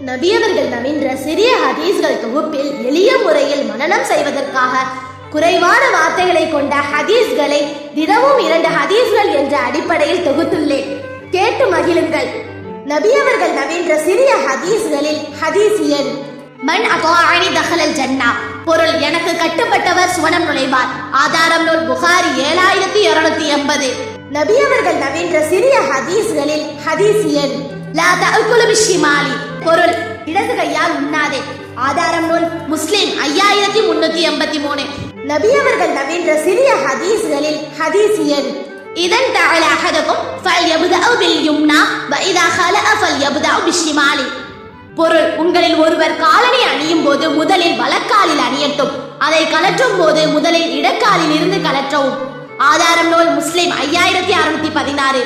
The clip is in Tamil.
நபியவர்கள் நவீன்ற சிறிய ஹதீஸ்கள் தொகுப்பில் எளிய முறையில் மனனம் செய்வதற்காக குறைவான வார்த்தைகளை கொண்ட ஹதீஸ்களை தினமும் 2 ஹதீஸ்கள் என்ற அடிப்படையில் தொகுத்துள்ளேன். கேட்டு மகிழுங்கள். நபியவர்கள் நவீன்ற சிறிய ஹதீஸ்களில் ஹதீஸ் எண் மன் அத்வாஅனி தஹலல் ஜன்னா, பொருள் எனக்கு கட்டுப்பட்டவர் சுவனம் நுழைவார். ஆதாரம் நூல் புகாரி 7280. நபியவர்கள் நவீன்ற சிறிய ஹதீஸ்களில் ஹதீஸ் எண் லா தஅக்குலு பிஷ்ஷிமாலி, பொருள் இடது கையால் உண்ணாதே. ஆதாரம் நூல் முஸ்லிம் 5383. நபியவர்கள் நவீன்ற சிறிய ஹதீஸ்களில் ஹதீஸ் எண் இதன் தஅல அஹதகும் ஃபல்யப்தஅ பில் யும்னா வ இதா ஹலஅ ஃபல்யப்தஅ பிஷ்ஷிமாலி, பொருள் உங்களில் ஒருவர் காலணி அணியும் போது முதலில் வலக்காலில் அணியட்டும், அதை கலற்றும் போது முதலில் இடக்காலில் இருந்து கலற்றவும். ஆதாரம் நூல் முஸ்லிம் 5616.